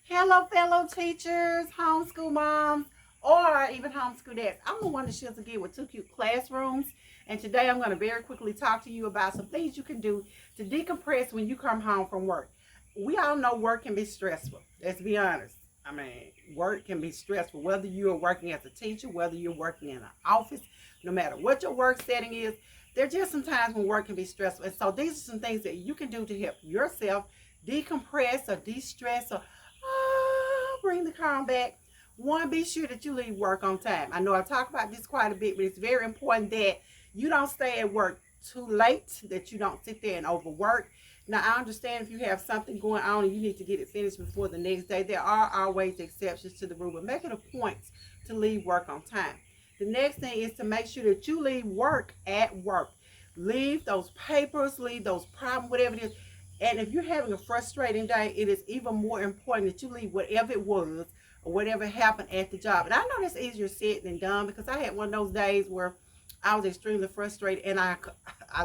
Hello, fellow teachers, homeschool moms, or even homeschool dads. I'm the one that shares again with Two Cute Classrooms. And today I'm going to very quickly talk to you about some things you can do to decompress when you come home from work. We all know work can be stressful. Let's be honest. I mean, work can be stressful, whether you're working as a teacher, whether you're working in an office, no matter what your work setting is. There are just some times when work can be stressful. And so these are some things that you can do to help yourself decompress or de-stress or bring the calm back. One, be sure that you leave work on time. I know I talk about this quite a bit, but it's very important that you don't stay at work too late, that you don't sit there and overwork. Now, I understand if you have something going on and you need to get it finished before the next day. There are always exceptions to the rule, but make it a point to leave work on time. The next thing is to make sure that you leave work at work. Leave those papers, leave those problems, whatever it is. And if you're having a frustrating day, it is even more important that you leave whatever it was or whatever happened at the job. And I know that's easier said than done, because I had one of those days where I was extremely frustrated and I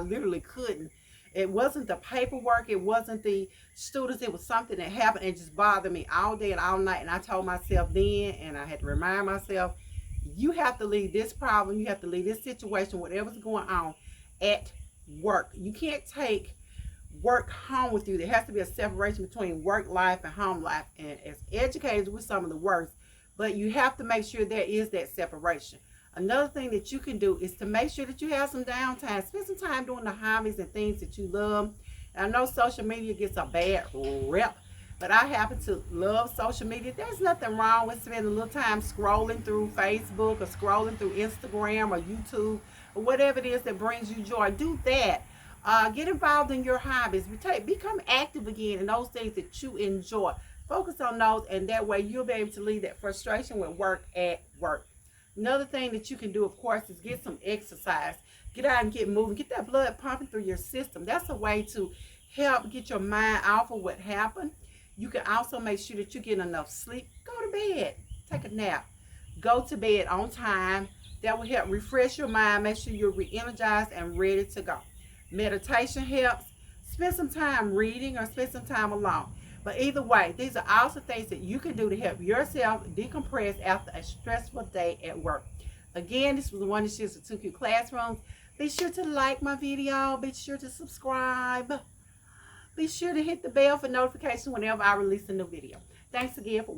literally couldn't. It wasn't the paperwork, it wasn't the students, it was something that happened and just bothered me all day and all night. And I told myself then, and I had to remind myself, you have to leave this problem, you have to leave this situation, whatever's going on, at work. You can't take work home with you. There has to be a separation between work life and home life. And as educators, we're some of the worst, but you have to make sure there is that separation. Another thing that you can do is to make sure that you have some downtime. Spend some time doing the hobbies and things that you love. And I know social media gets a bad rep, but I happen to love social media. There's nothing wrong with spending a little time scrolling through Facebook or scrolling through Instagram or YouTube or whatever it is that brings you joy. Do that. Get involved in your hobbies. Become active again in those things that you enjoy. Focus on those, and that way you'll be able to leave that frustration with work at work. Another thing that you can do, of course, is get some exercise. Get out and get moving. Get that blood pumping through your system. That's a way to help get your mind off of what happened. You can also make sure that you get enough sleep. Go to bed. Take a nap. Go to bed on time. That will help refresh your mind. Make sure you're re-energized and ready to go. Meditation helps. Spend some time reading or spend some time alone. But either way, these are also things that you can do to help yourself decompress after a stressful day at work. Again, this was the one that shares the Two Cute Classrooms. Be sure to like my video. Be sure to subscribe. Be sure to hit the bell for notifications whenever I release a new video. Thanks again for watching.